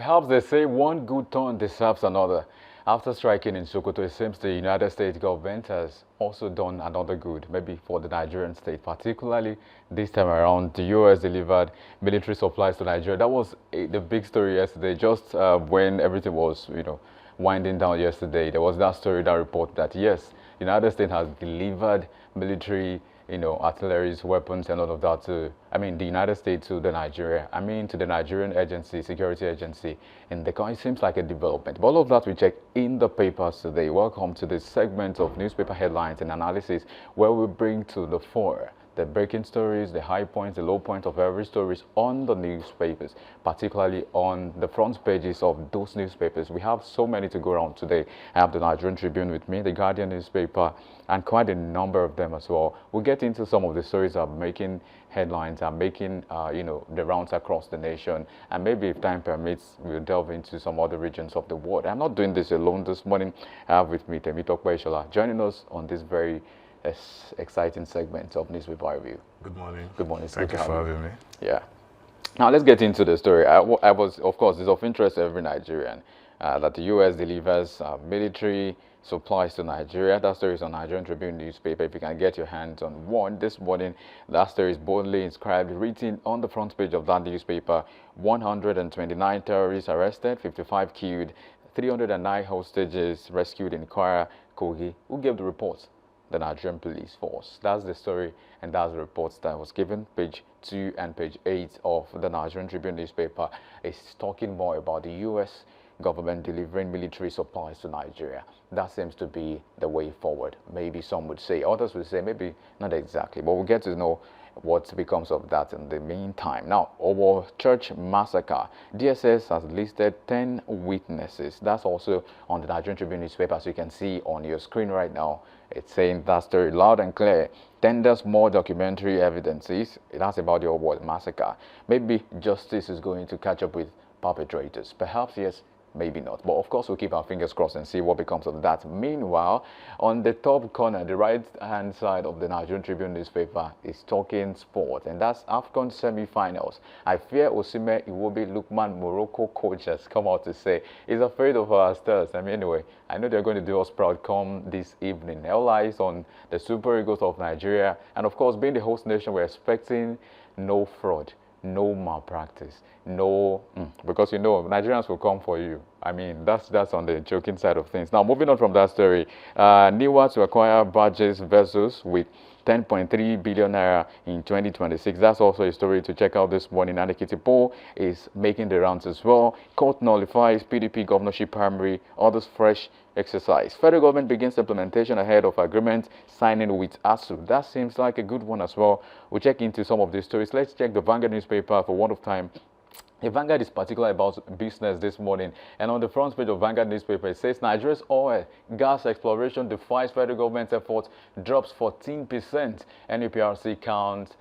Perhaps they say one good turn deserves another. After striking in Sokoto, it seems the United States government has also done another good, maybe for the Nigerian state, particularly this time around. The U.S. delivered military supplies to Nigeria. That was the big story yesterday, just when everything was, winding down yesterday. There was that story, that report that, yes, the United States has delivered military artilleries, weapons, and all of that the United States to the Nigeria, to the Nigerian agency, security agency in the country. It seems like a development. But all of that we check in the papers today. Welcome to this segment of newspaper headlines and analysis where we bring to the fore the breaking stories, the high points, the low points of every story on the newspapers, particularly on the front pages of those newspapers. We have so many to go around today. I have the Nigerian Tribune with me, the Guardian newspaper, and quite a number of them as well. We'll get into some of the stories that are making headlines, are making the rounds across the nation, and maybe if time permits, we'll delve into some other regions of the world. I'm not doing this alone this morning. I have with me Temitope Ishola joining us on this very exciting segment of Newspaper Review. Good morning. Good morning. Thank you for having me. Yeah. Now let's get into the story. I was, of course, it's of interest to every Nigerian that the U.S. delivers military supplies to Nigeria. That story is on Nigerian Tribune newspaper. If you can get your hands on one this morning, that story is boldly inscribed, written on the front page of that newspaper. 129 terrorists arrested, 55 killed, 309 hostages rescued in Kwara, Kogi. Who gave the reports? The Nigerian police force. That's the story, and that's the reports that was given. Page 2 and page 8 of the Nigerian Tribune newspaper is talking more about the U.S. government delivering military supplies to Nigeria. That seems to be the way forward. Maybe some would say, others would say maybe not exactly, but we'll get to know what becomes of that in the meantime. Now, over church massacre, DSS has listed 10 witnesses. That's also on the Nigerian Tribune newspaper, as you can see on your screen right now. It's saying that story loud and clear. Tenders more documentary evidences. That's about the Owo massacre. Maybe justice is going to catch up with perpetrators. Perhaps yes, maybe not. But of course, we'll keep our fingers crossed and see what becomes of that. Meanwhile, on the top corner, the right-hand side of the Nigerian Tribune newspaper is talking sport, and that's AFCON semi-finals. I fear Osimhen Iwobi Lukman Morocco coach has come out to say he's afraid of our stars. Anyway, I know they're going to do us proud come this evening. All eyes on the Super Eagles of Nigeria, and of course, being the host nation, we're expecting no fraud, no malpractice, no, because Nigerians will come for you. That's on the joking side of things. Now, moving on from that story, NIWA to acquire barges vessels with 10.3 billion naira in 2026. That's also a story to check out this morning. And the Kitipo is making the rounds as well. Court nullifies PDP governorship primary, others fresh exercise. Federal government begins implementation ahead of agreement signing with ASU. That seems like a good one as well. We'll check into some of these stories. Let's check the Vanguard newspaper for one of time. The Vanguard is particular about business this morning, and on the front page of Vanguard newspaper, it says Nigeria's oil gas exploration defies federal government efforts, drops 14%. NUPRC counts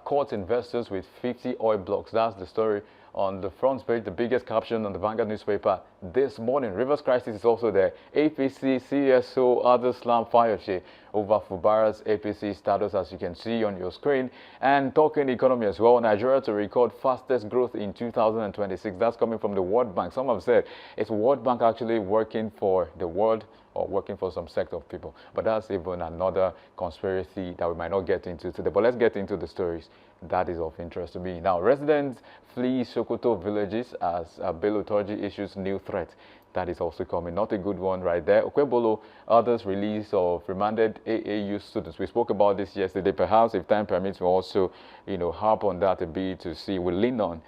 court investors with 50 oil blocks. That's the story on the front page, the biggest caption on the Vanguard newspaper this morning. Rivers crisis is also there. APC, CSO, others slam Fayose over Fubara's APC status, as you can see on your screen. And talking economy as well, Nigeria to record fastest growth in 2026. That's coming from the World Bank. Some have said, is World Bank actually working for the world or working for some sector of people? But that's even another conspiracy that we might not get into today. But let's get into the stories that is of interest to me. Now, residents flee Sokoto villages as Bello Turji issues new threat. That is also coming. Not a good one right there. Okwebolo, others release of remanded AAU students. We spoke about this yesterday. Perhaps if time permits, we'll also, harp on that a bit to see, we'll lean on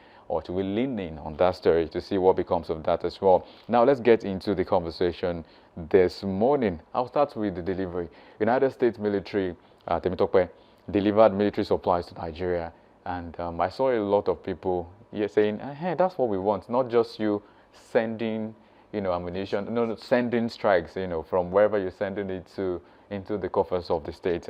that story to see what becomes of that as well. Now, let's get into the conversation this morning. I'll start with the delivery. United States military, Temitope, delivered military supplies to Nigeria. And I saw a lot of people here saying, hey, that's what we want. Not just you sending, ammunition, no, sending strikes, from wherever you're sending it to into the coffers of the states.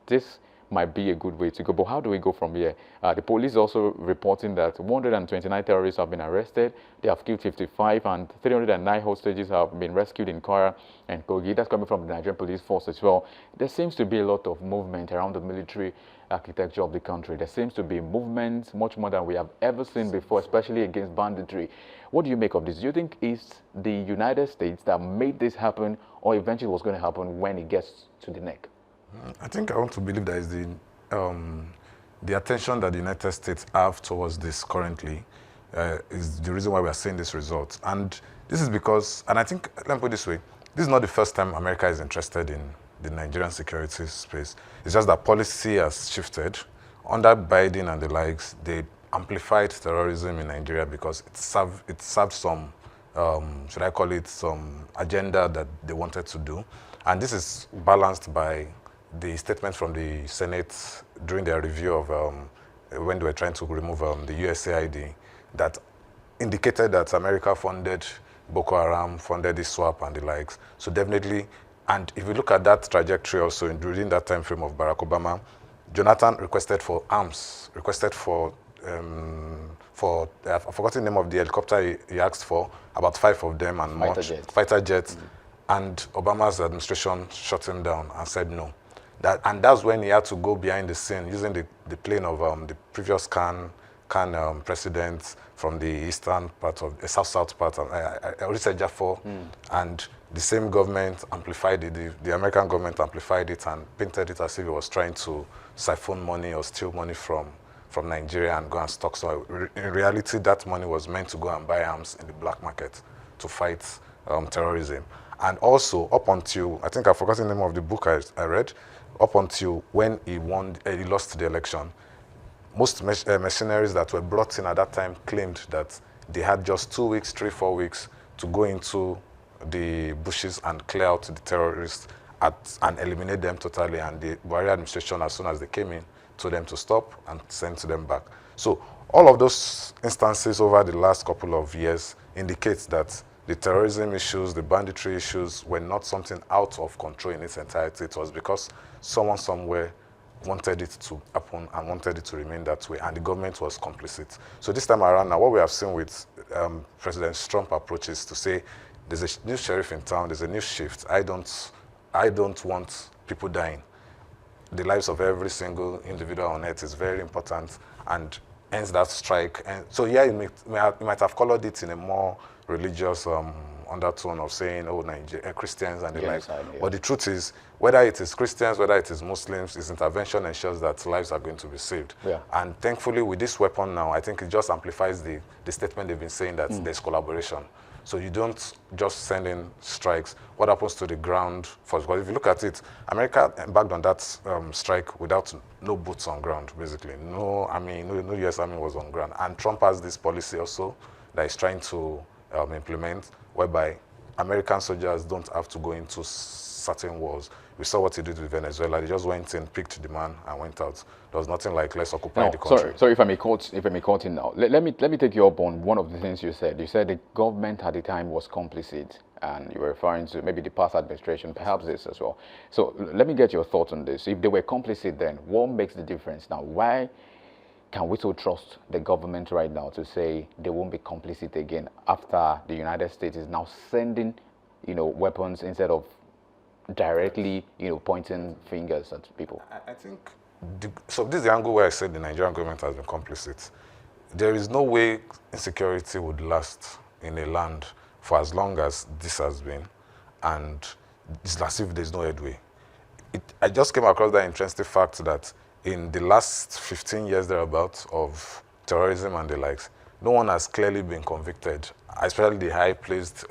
This might be a good way to go. But how do we go from here? The police is also reporting that 129 terrorists have been arrested. They have killed 55 and 309 hostages have been rescued in Kwara and Kogi. That's coming from the Nigerian police force as well. There seems to be a lot of movement around the military architecture of the country. There seems to be movement much more than we have ever seen before, especially against banditry. What do you make of this? Do you think it's the United States that made this happen, or eventually what's going to happen when it gets to the neck? I think I want to believe that is the attention that the United States have towards this currently is the reason why we are seeing this result. And this is because, and I think, let me put it this way, this is not the first time America is interested in the Nigerian security space. It's just that policy has shifted. Under Biden and the likes, they amplified terrorism in Nigeria because it served some, should I call it, some agenda that they wanted to do. And this is balanced by the statement from the Senate during their review of when they were trying to remove the USAID that indicated that America funded Boko Haram, funded ISWAP and the likes. So definitely, and if you look at that trajectory also during that time frame of Barack Obama, Jonathan requested for arms, requested for I've forgotten the name of the helicopter he asked for, about 5 of them and fighter jets. And Obama's administration shut him down and said no. And that's when he had to go behind the scene using the plane of the previous Khan president from the eastern part of the south part of Jaffa, and the same government amplified it. The American government amplified it and painted it as if it was trying to siphon money or steal money from Nigeria and go and stock. So in reality, that money was meant to go and buy arms in the black market to fight terrorism. And also, up until, I think I've forgotten the name of the book I read, up until when he lost the election, most mercenaries that were brought in at that time claimed that they had just 2 weeks, 3-4 weeks to go into the bushes and clear out the terrorists and eliminate them totally. And the Buhari administration, as soon as they came in, told them to stop and sent them back. So all of those instances over the last couple of years indicates that the terrorism issues, the banditry issues were not something out of control in its entirety. It was because someone somewhere wanted it to happen and wanted it to remain that way, and the government was complicit. So this time around now, what we have seen with President Trump's approach is to say, there's a new sheriff in town, there's a new shift. I don't want people dying. The lives of every single individual on earth is very important, and ends that strike. And so yeah, you might have colored it in a more religious undertone of saying, oh, Christians and the like. But the truth is, whether it is Christians, whether it is Muslims, his intervention ensures that lives are going to be saved. And thankfully, with this weapon now, I think it just amplifies the statement they've been saying that there's collaboration. So you don't just send in strikes. What happens to the ground first? Because if you look at it, America embarked on that strike without no boots on ground, basically. No US Army was on ground. And Trump has this policy also that he's trying to implement, whereby American soldiers don't have to go into certain wars. We saw what he did with Venezuela. They just went in, picked the man, and went out. There was nothing like let's occupy the country. Sorry, if I may quote in now. Let me take you up on one of the things you said. You said the government at the time was complicit, and you were referring to maybe the past administration, perhaps this as well. So let me get your thoughts on this. If they were complicit then, what makes the difference now? Why can we so trust the government right now to say they won't be complicit again after the United States is now sending, weapons instead of directly, pointing fingers at people? I think, so this is the angle where I said the Nigerian government has been complicit. There is no way insecurity would last in a land for as long as this has been, and it's as if there's no headway. I just came across that interesting fact that in the last 15 years thereabouts of terrorism and the likes, no one has clearly been convicted, especially the high-placed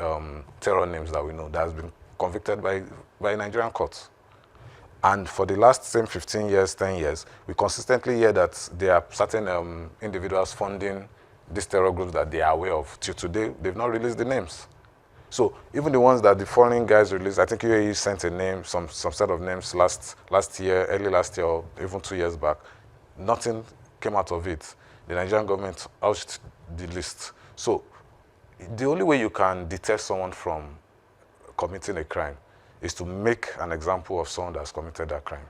terror names that we know, that has been convicted by Nigerian courts. And for the last same 15 years, 10 years, we consistently hear that there are certain individuals funding these terror groups that they are aware of. Till today, they've not released the names. So even the ones that the foreign guys released, I think UAE sent a name, some set of names last year, early last year, or even 2 years back. Nothing came out of it. The Nigerian government hushed the list. So the only way you can deter someone from committing a crime is to make an example of someone that's committed that crime.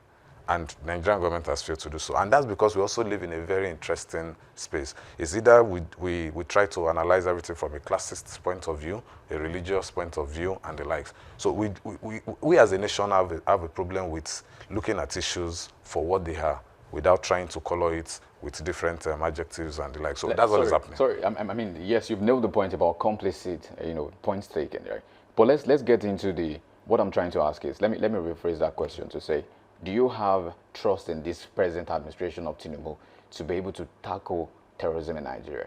And the Nigerian government has failed to do so. And that's because we also live in a very interesting space. It's either we try to analyze everything from a classist point of view, a religious point of view, and the likes. So we as a nation have a problem with looking at issues for what they are without trying to color it with different adjectives and the like. So that's what is happening. Sorry, I mean, yes, you've nailed the point about complicit, points taken, right? But let's get into what I'm trying to ask is, let me rephrase that question to say, do you have trust in this present administration of Tinubu to be able to tackle terrorism in Nigeria?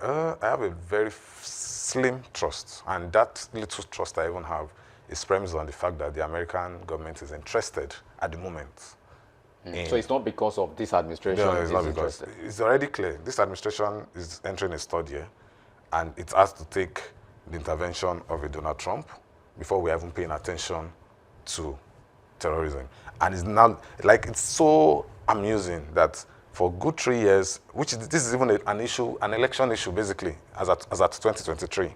I have a very slim trust, and that little trust I even have is premised on the fact that the American government is interested at the moment. So it's not because of this administration? No, it's not because. It's already clear. This administration is entering its third year, and it has to take the intervention of a Donald Trump before we are even paying attention to terrorism. And it's now, like, it's so amusing that for good 3 years, this is even an election issue basically, as at 2023,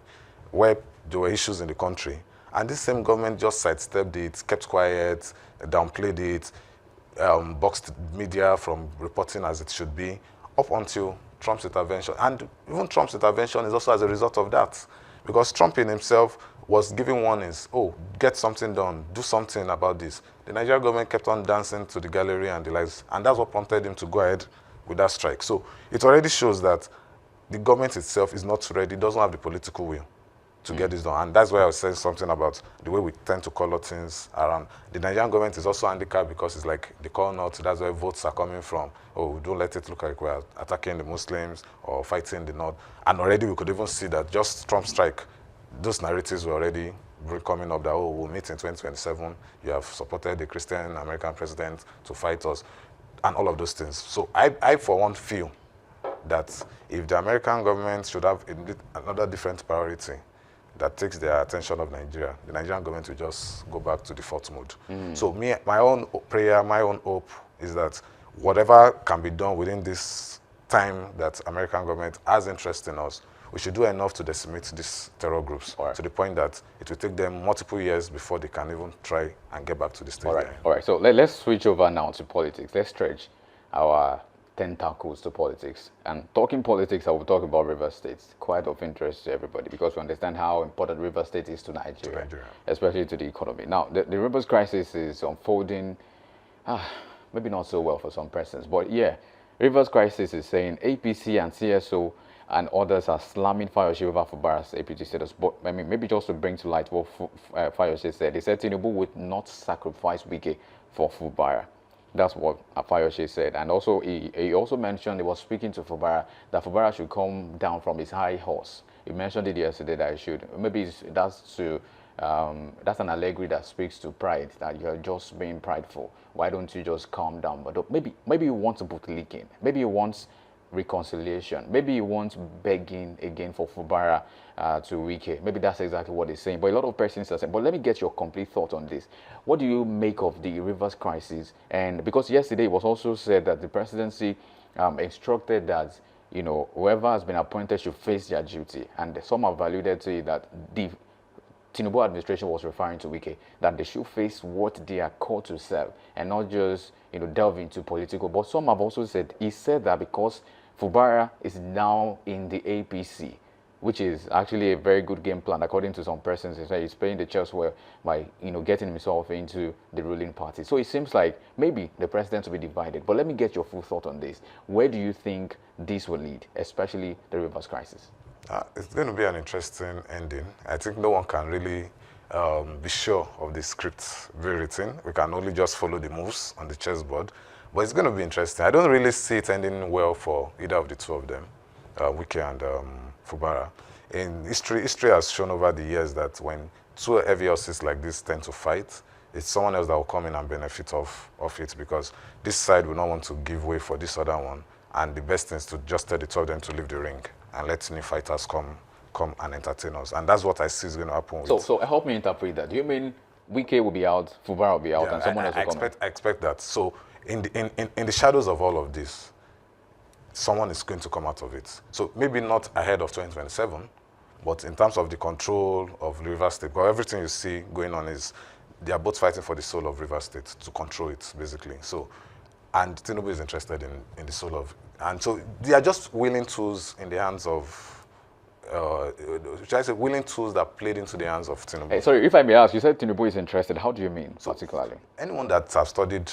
where there were issues in the country. And this same government just sidestepped it, kept quiet, downplayed it, boxed media from reporting as it should be, up until Trump's intervention. And even Trump's intervention is also as a result of that. Because Trump in himself was giving warnings, oh, get something done, do something about this. The Nigerian government kept on dancing to the gallery and the likes, and that's what prompted him to go ahead with that strike. So it already shows that the government itself is not ready, doesn't have the political will to get this done. And that's why I was saying something about the way we tend to color things around. The Nigerian government is also handicapped because it's like the call not, that's where votes are coming from. Oh, don't let it look like we're attacking the Muslims or fighting the North. And already we could even see that just Trump strike, those narratives were already coming up that, oh, we'll meet in 2027. You have supported the Christian American president to fight us, and all of those things. So I for one, feel that if the American government should have another different priority that takes their attention of Nigeria, the Nigerian government will just go back to default mode. So my own prayer, my own hope is that whatever can be done within this time that American government has interest in us, we should do enough to decimate these terror groups to the point that it will take them multiple years before they can even try and get back to the stage. All right. So let's switch over now to politics. Let's stretch our tentacles to politics. And talking politics, I will talk about Rivers State. Quite of interest to everybody because we understand how important Rivers State is to Nigeria, especially to the economy. Now, the Rivers crisis is unfolding, maybe not so well for some persons, but yeah, Rivers crisis is saying APC and CSO and others are slamming Fayose over Fubara's APG status. But I mean, maybe just to bring to light what Fayose said. He said Tinubu would not sacrifice Wike for Fubara. That's what Fayose said. And also, he also mentioned, he was speaking to Fubara, that Fubara should come down from his high horse. He mentioned it yesterday that he should. Maybe that's an allegory that speaks to pride, that you're just being prideful. Why don't you just calm down? But maybe you want to put leaking. Maybe you want reconciliation. Maybe he wants begging again for Fubara to Wike. Maybe that's exactly what he's saying. But a lot of persons are saying, but let me get your complete thought on this. What do you make of the Rivers crisis? And because yesterday it was also said that the presidency instructed that, whoever has been appointed should face their duty. And some have alluded to it that the Tinubu administration was referring to Wike, that they should face what they are called to serve and not just, delve into political. But some have also said, he said that because Fubara is now in the APC, which is actually a very good game plan, according to some persons. He said he's playing the chess well by, getting himself into the ruling party. So it seems like maybe the president will be divided. But let me get your full thought on this. Where do you think this will lead, especially the Rivers crisis? It's going to be an interesting ending. I think no one can really be sure of the script being written. We can only just follow the moves on the chessboard. But it's going to be interesting. I don't really see it ending well for either of the two of them, Wike and Fubara. In history has shown over the years that when two heavy horses like this tend to fight, it's someone else that will come in and benefit of it, because this side will not want to give way for this other one. And the best thing is to just tell the two of them to leave the ring and let new fighters come and entertain us. And that's what I see is going to happen. So help me interpret that. Do you mean Wike will be out, Fubara will be out, and someone else will come in? I expect that. So in the shadows of all of this, someone is going to come out of it. So maybe not ahead of 2027, but in terms of the control of Rivers State, because everything you see going on is they are both fighting for the soul of Rivers State, to control it, basically. So, and Tinubu is interested in the soul of, and so they are just willing tools in the hands of, should I say, willing tools that played into the hands of Tinubu. Hey, sorry, if I may ask, you said Tinubu is interested. How do you mean, particularly? Anyone that has studied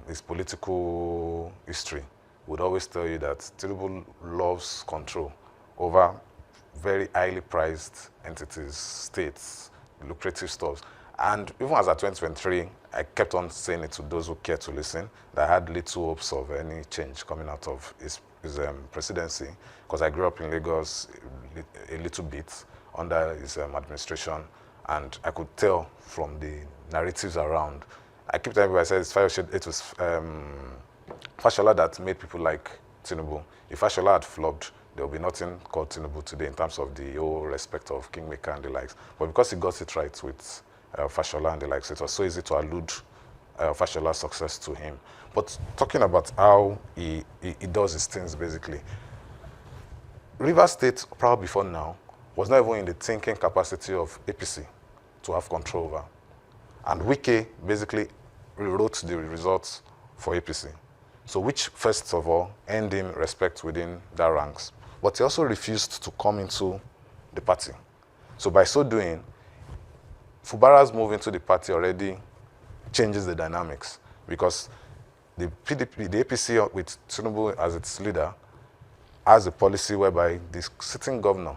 his political history would always tell you that Tinubu loves control over very highly prized entities, states, lucrative stuff. And even as at 2023, I kept on saying it to those who care to listen, that I had little hopes of any change coming out of his presidency, because I grew up in Lagos a little bit under his administration, and I could tell from the narratives around. I keep telling people, I said it was Fashola that made people like Tinubu. If Fashola had flopped, there would be nothing called Tinubu today in terms of the whole respect of Kingmaker and the likes. But because he got it right with Fashola and the likes, it was so easy to allude Fashola's success to him. But talking about how he does his things, basically, Rivers State, probably before now, was not even in the thinking capacity of APC to have control over. And Wike basically rewrote the results for APC. So which, first of all, earned him respect within their ranks. But he also refused to come into the party. So by so doing, Fubara's move into the party already changes the dynamics, because the PDP, the APC with Tinubu as its leader, has a policy whereby the sitting governor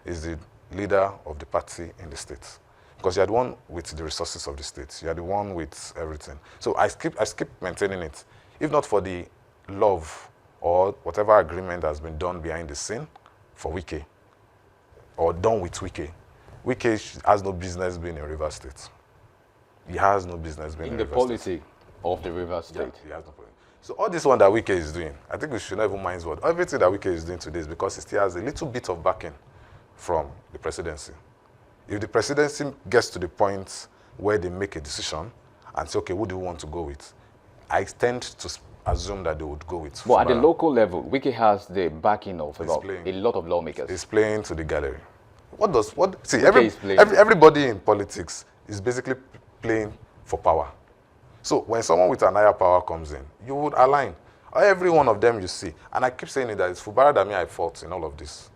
is the leader of the party in the state. Because you are the one with the resources of the state. You are the one with everything. So I keep maintaining it. If not for the love or whatever agreement has been done behind the scene for Wike, or done with Wike, Wike has no business being in Rivers State. He has no business being in the Rivers policy State. of the Rivers State. Yeah, he has no problem. So all this one that Wike is doing, I think we should not even mind what. Everything that Wike is doing today is because he still has a little bit of backing from the presidency. If the presidency gets to the point where they make a decision and say, okay, who do you want to go with? I tend to assume that they would go with Well, Fubara. at the local level, Wike has the backing of about a lot of lawmakers. He's playing to the gallery. See, everybody in politics is basically playing for power. So when someone with an higher power comes in, you would align. Every one of them you see. And I keep saying it, that it's Fubara that me I fought in all of this.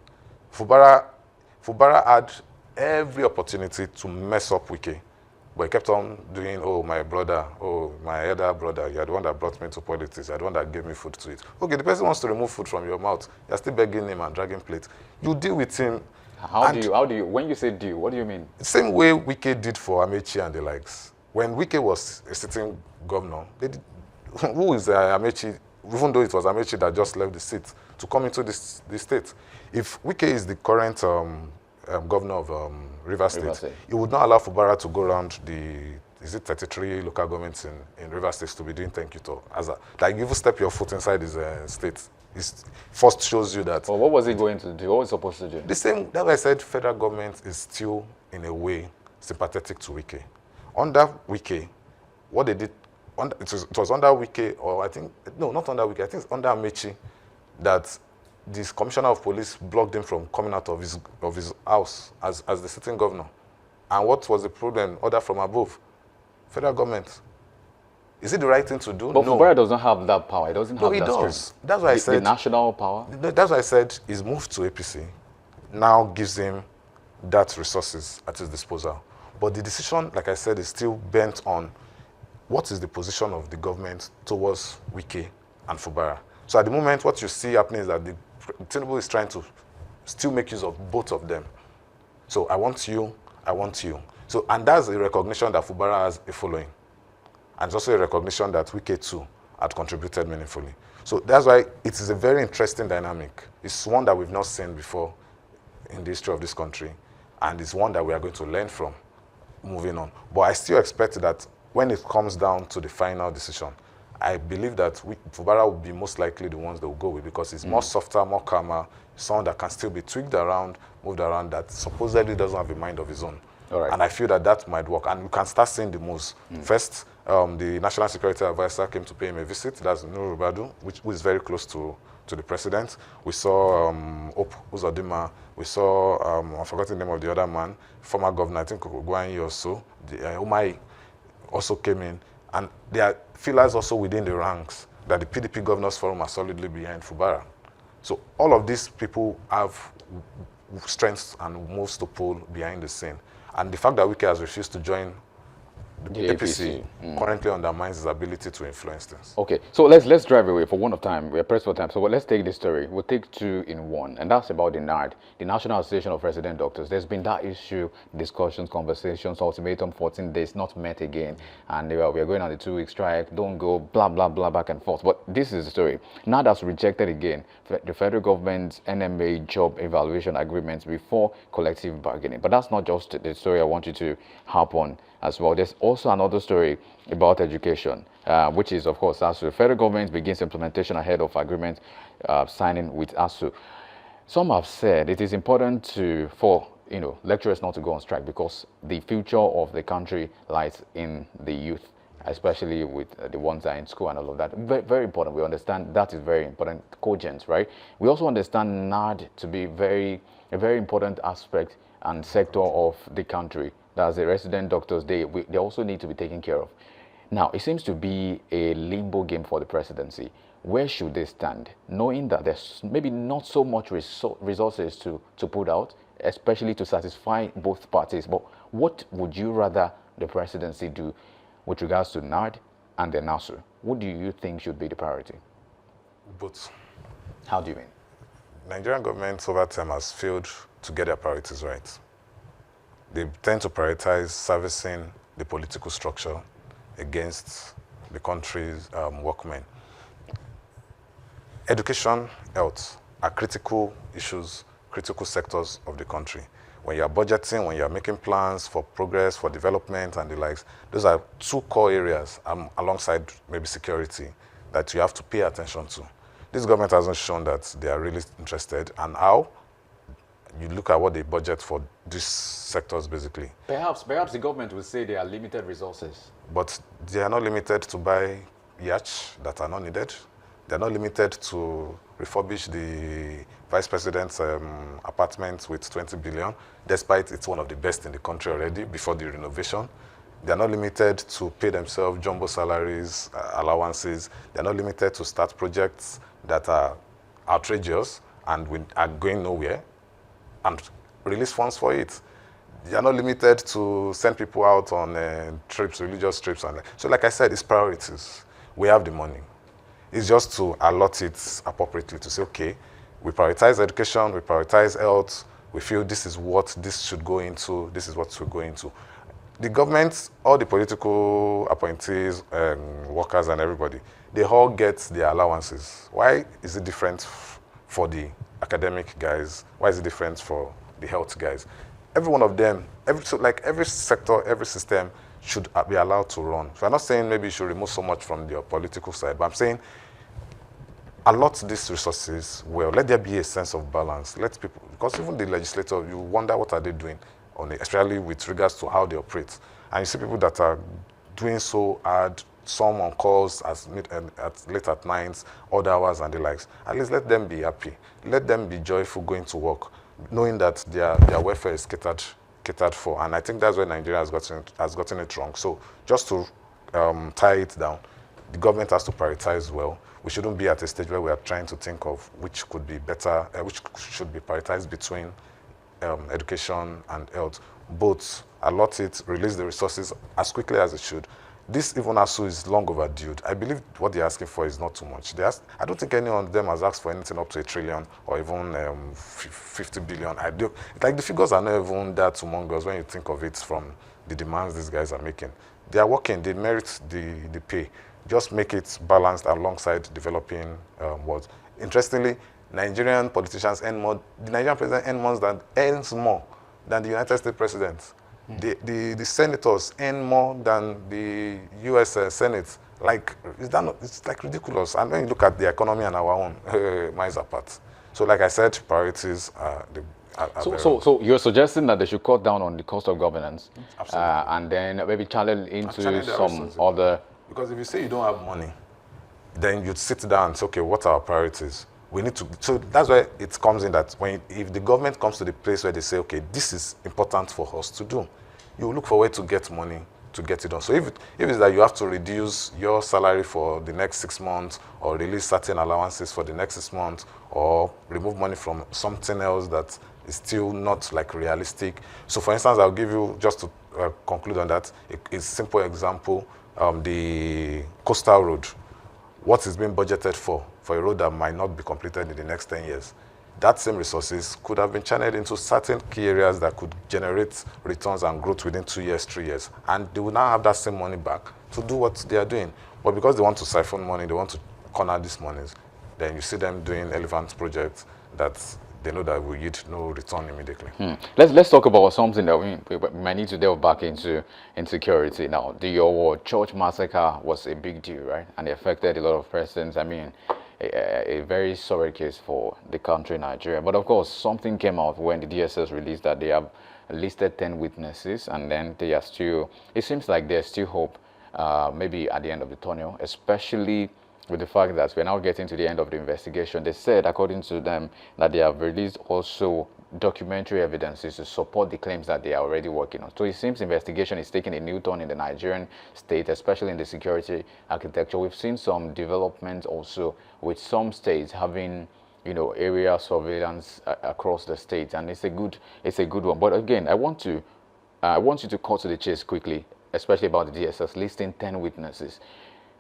Fubara had every opportunity to mess up Wike. But he kept on doing, oh, my brother, oh, my elder brother, you're the one that brought me to politics, you're the one that gave me food to eat. Okay, the person wants to remove food from your mouth, you're still begging him and dragging plate. You deal with him. How do you, when you say deal, what do you mean? The same way Wike did for Amechi and the likes. When Wike was a sitting governor, who is Amechi, even though it was Amechi that just left the seat, to come into the state? If Wike is the current governor of Rivers State, he would not allow Fubara to go around is it 33 local governments in Rivers State to be doing thank you to. Like, you step your foot inside his state, it first shows you that. Well, what was he going to do? What was he supposed to do? The same, that I said, federal government is still, in a way, sympathetic to Wike. Under Wike, what they did, it was under Wike, or I think, no, not under Wike, I think it's under Amechi, that this commissioner of police blocked him from coming out of his house as the sitting governor. And what was the problem? Order from above. Federal government. Is it the right thing to do? But no. Fubara doesn't have that power. He doesn't have that strength. No, he does. Strength. That's why I said... The national power? That's why I said his move to APC now gives him that resources at his disposal. But the decision, like I said, is still bent on what is the position of the government towards Wike and Fubara. So at the moment, what you see happening is that Tinubu is trying to still make use of both of them. So I want you, I want you. So, and that's a recognition that Fubara has a following. And it's also a recognition that Wike too had contributed meaningfully. So that's why it is a very interesting dynamic. It's one that we've not seen before in the history of this country. And it's one that we are going to learn from moving on. But I still expect that when it comes down to the final decision, I believe that Fubara will be most likely the ones that will go with, because it's more softer, more calmer, someone that can still be tweaked around, moved around, that supposedly doesn't have a mind of his own. All right. And I feel that that might work. And we can start seeing the moves. First, the National Security Advisor came to pay him a visit. That's Nuru Badu, who is very close to the president. We saw Hope Uzodinma. We saw, I've forgotten the name of the other man, former governor, I think Ogwani or so, Umai. also came in, and there are feelers also within the ranks that the PDP Governors Forum are solidly behind Fubara. So all of these people have strengths and moves to pull behind the scene. And the fact that Wike has refused to join the APC currently undermines his ability to influence things. Okay, so let's drive away for one of time. We're pressed for time, so let's take this story. We'll take two in one, and that's about the NARD, the National Association of Resident Doctors. There's been that issue, discussions, conversations, ultimatum, 14 days, not met again, and we're going on the 2-week strike. Don't go, blah blah blah, back and forth. But this is the story. NARD has rejected again the federal government's NMA job evaluation agreements before collective bargaining. But that's not just the story I want you to harp on as well. There's also another story about education, which is, of course, ASU. The federal government begins implementation ahead of agreement signing with ASU. Some have said it is important for lecturers not to go on strike because the future of the country lies in the youth, especially with the ones that are in school and all of that. Very, very important. We understand that is very important. Cogent, right? We also understand NARD to be a very important aspect and sector of the country. That's the resident doctors. They also need to be taken care of. Now, it seems to be a limbo game for the presidency. Where should they stand, knowing that there's maybe not so much resources to put out, especially to satisfy both parties? But what would you rather the presidency do with regards to NARD and then ASU? What do you think should be the priority? Both. How do you mean? Nigerian government over time has failed to get their priorities right. They tend to prioritize servicing the political structure against the country's workmen. Education, health are critical issues, critical sectors of the country. When you are budgeting, when you are making plans for progress, for development and the likes, those are two core areas alongside maybe security that you have to pay attention to. This government hasn't shown that they are really interested, and how you look at what they budget for these sectors basically. Perhaps the government will say they are limited resources. But they are not limited to buy yachts that are not needed. They are not limited to refurbish the vice president's apartment with 20 billion, despite it's one of the best in the country already before the renovation. They are not limited to pay themselves jumbo salaries, allowances. They are not limited to start projects that are outrageous and are going nowhere and release funds for it. They are not limited to send people out on trips, religious trips. So like I said, it's priorities. We have the money. It's just to allot it appropriately to say, okay, we prioritize education, we prioritize health, we feel this is what this should go into, this is what should go into. The government, all the political appointees, workers and everybody, they all get their allowances. Why is it different for the academic guys? Why is it different for the health guys? Every one of them, every sector, every system should be allowed to run. So I'm not saying maybe you should remove so much from the political side, but I'm saying allot these resources well. Let there be a sense of balance. Let people, because even the legislature, you wonder what are they doing on it, especially with regards to how they operate. And you see people that are doing so hard, some on calls late at nights, odd hours and the likes. At least let them be happy. Let them be joyful going to work, knowing that their welfare is catered for. And I think that's where Nigeria has gotten it wrong. So just to tie it down, the government has to prioritize well. We shouldn't be at a stage where we are trying to think of which could be better, which should be prioritized between education and health. Both allot it, release the resources as quickly as it should. This even ASU is long overdue. I believe what they're asking for is not too much. I don't think any one of them has asked for anything up to 1 trillion or even 50 billion. Like the figures are not even that humongous when you think of it from the demands these guys are making. They are working, they merit the pay. Just make it balanced alongside developing what. Interestingly, Nigerian politicians earn more, the Nigerian president earns more than the United States president. The senators earn more than the U.S. Senate. Like, it's like ridiculous. And when you look at the economy and our own, miles apart. So like I said, priorities are So you're suggesting that they should cut down on the cost of governance, Absolutely. and then maybe channel into Channel their some resources. other. Because if you say you don't have money, then you'd sit down and say, okay, what are our priorities? We need to, so that's why it comes in that if the government comes to the place where they say, okay, this is important for us to do, you look for where to get money to get it done. So if it's that you have to reduce your salary for the next 6 months, or release certain allowances for the next 6 months, or remove money from something else that is still not like realistic. So for instance, I'll give you, just to conclude on that, a simple example, the coastal road. What is being budgeted for a road that might not be completed in the next 10 years? That same resources could have been channeled into certain key areas that could generate returns and growth within 2 years, 3 years. And they will now have that same money back to do what they are doing. But because they want to siphon money, they want to corner these monies, then you see them doing elephant projects that they know that will yield no return immediately. Let's talk about something that we might need to delve back into insecurity now. The church massacre was a big deal, right? And it affected a lot of persons. I mean, a very sorry case for the country, Nigeria. But of course, something came out when the DSS released that they have listed 10 witnesses, and then they are still, it seems like there's still hope, maybe at the end of the tunnel, especially with the fact that we're now getting to the end of the investigation. They said, according to them, that they have released also documentary evidences to support the claims that they are already working on. So it seems investigation is taking a new turn in the Nigerian state, especially in the security architecture. We've seen some development also with some states having, you know, area surveillance across the state, and it's a good one. But again, I want you to cut to the chase quickly, especially about the DSS listing 10 witnesses.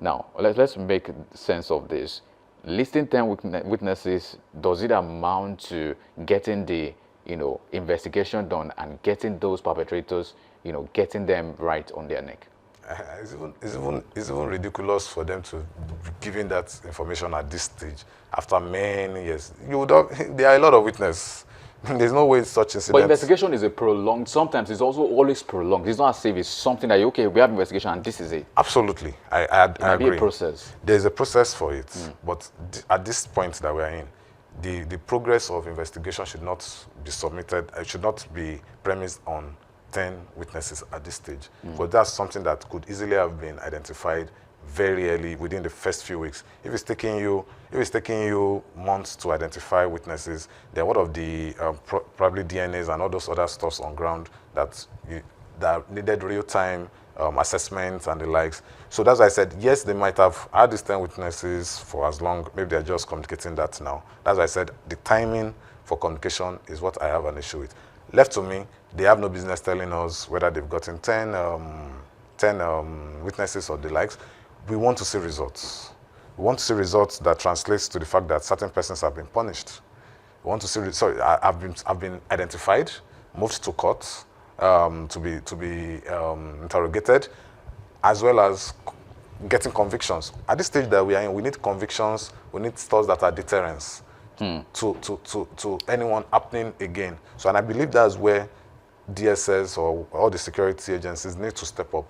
Now, let's make sense of this. Listing 10 witnesses, does it amount to getting the, you know, investigation done and getting those perpetrators, you know, getting them right on their neck? It's even ridiculous for them to be giving that information at this stage after many years. There are a lot of witnesses. There's no way such incidents. But investigation is a prolonged. Sometimes it's also always prolonged. It's not as if it's something that okay, we have investigation and this is it. Absolutely, I agree. Be a process. There's a process for it, but at this point that we are in, the progress of investigation should not be submitted. It should not be premised on 10 witnesses at this stage. But that's something that could easily have been identified very early within the first few weeks. If it's taking you months to identify witnesses, then what of the probably DNAs and all those other stuffs on ground that needed real-time assessments and the likes. So that's why I said, yes, they might have had these 10 witnesses for as long, maybe they're just communicating that now. That's why I said the timing for communication is what I have an issue with. Left to me, they have no business telling us whether they've gotten 10 witnesses or the likes. We want to see results. We want to see results that translates to the fact that certain persons have been punished. We want to see, have been identified, moved to court to be interrogated, as well as getting convictions. At this stage that we are in, we need convictions. We need stuff that are deterrents to anyone happening again. So, and I believe that's where DSS or all the security agencies need to step up.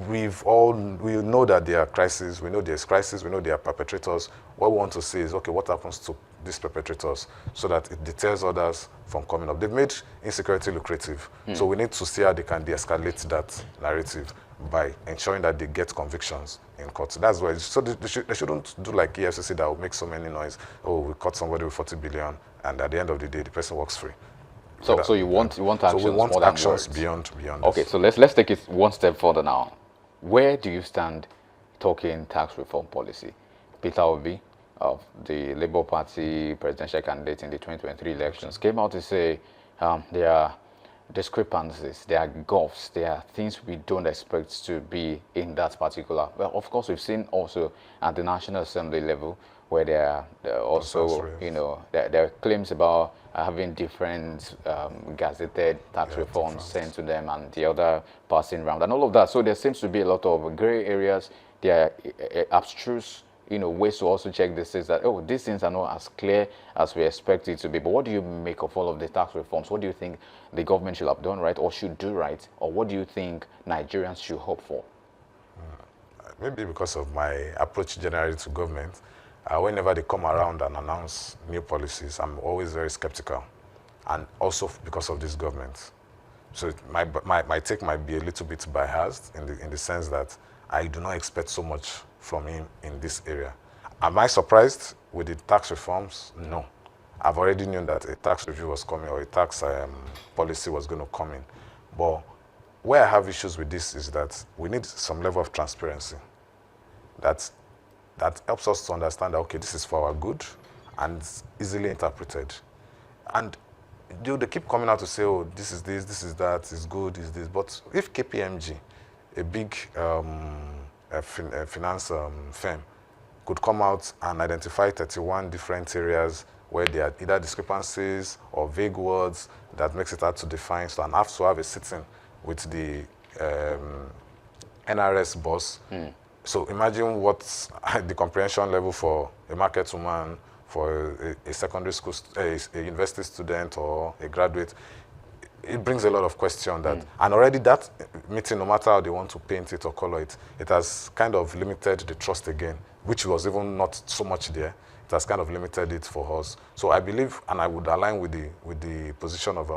We know that there are crises, we know there's crisis, we know there are perpetrators. What we want to see is, okay, what happens to these perpetrators so that it deters others from coming up. They've made insecurity lucrative, so we need to see how they can de-escalate that narrative by ensuring that they get convictions in court. So that's why, so they shouldn't do like EFCC that will make so many noise. Oh, we caught somebody with 40 billion, and at the end of the day, the person walks free. So you want actions. So we want more actions than beyond Okay, this. so let's take it one step further now. Where do you stand talking tax reform policy? Peter Obi of the Labour Party presidential candidate in the 2023 elections came out to say there are discrepancies, there are gulfs, there are things we don't expect to be in that particular. Well, of course, we've seen also at the National Assembly level where there are also, you know, there are claims about having different gazetted tax reforms sent to them and the other passing round and all of that. So there seems to be a lot of gray areas. There are abstruse, you know, ways to also check this is that, oh, these things are not as clear as we expect it to be. But what do you make of all of the tax reforms? What do you think the government should have done right or should do right? Or what do you think Nigerians should hope for? Maybe because of my approach generally to government, whenever they come around and announce new policies, I'm always very skeptical, and also because of this government. So my take might be a little bit biased in the sense that I do not expect so much from him in this area. Am I surprised with the tax reforms? No. I've already known that a tax review was coming or a tax policy was going to come in. But where I have issues with this is that we need some level of transparency. That helps us to understand that, okay, this is for our good and it's easily interpreted. And they keep coming out to say, oh, this is that, is good, is this. But if KPMG, a big finance firm, could come out and identify 31 different areas where there are either discrepancies or vague words that makes it hard to define, so and have to have a sitting with the NRS boss. So imagine what's the comprehension level for a market woman, for a secondary school, a university student or a graduate. It brings a lot of question that, and already that meeting, no matter how they want to paint it or color it, it has kind of limited the trust again, which was even not so much there. It has kind of limited it for us. So I believe, and I would align with the position of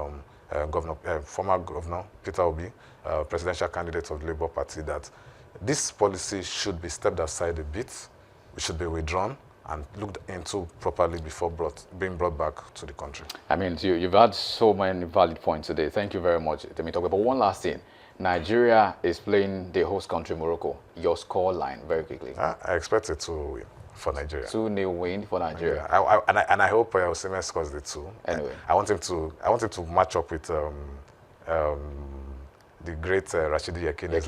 former Governor Peter Obi, presidential candidate of the Labour Party, that this policy should be stepped aside a bit. It should be withdrawn and looked into properly before being brought back to the country. I mean, you've had so many valid points today. Thank you very much, Temitope. But one last thing. Nigeria is playing the host country, Morocco. Your score line, very quickly. I expect it to win for Nigeria. 2-0 win for Nigeria. Yeah. And I hope Osimhen scores the 2. Anyway. I want him to match up with the great Rashidi Yekini's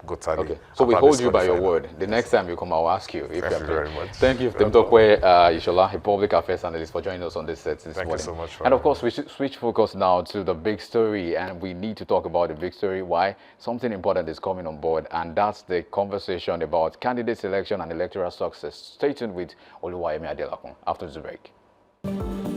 Gotali. Okay, so we hold you by your word. The next time you come, I'll ask you. If Thank you very much. Thank you, Temitope Ishola, a public affairs analyst, for joining us on this set this morning. Thank you so much. And of course, we should switch focus now to the big story, and we need to talk about the big story. Why? Something important is coming on board, and that's the conversation about candidate selection and electoral success. Stay tuned with Oluwayemi Adelakun after the break.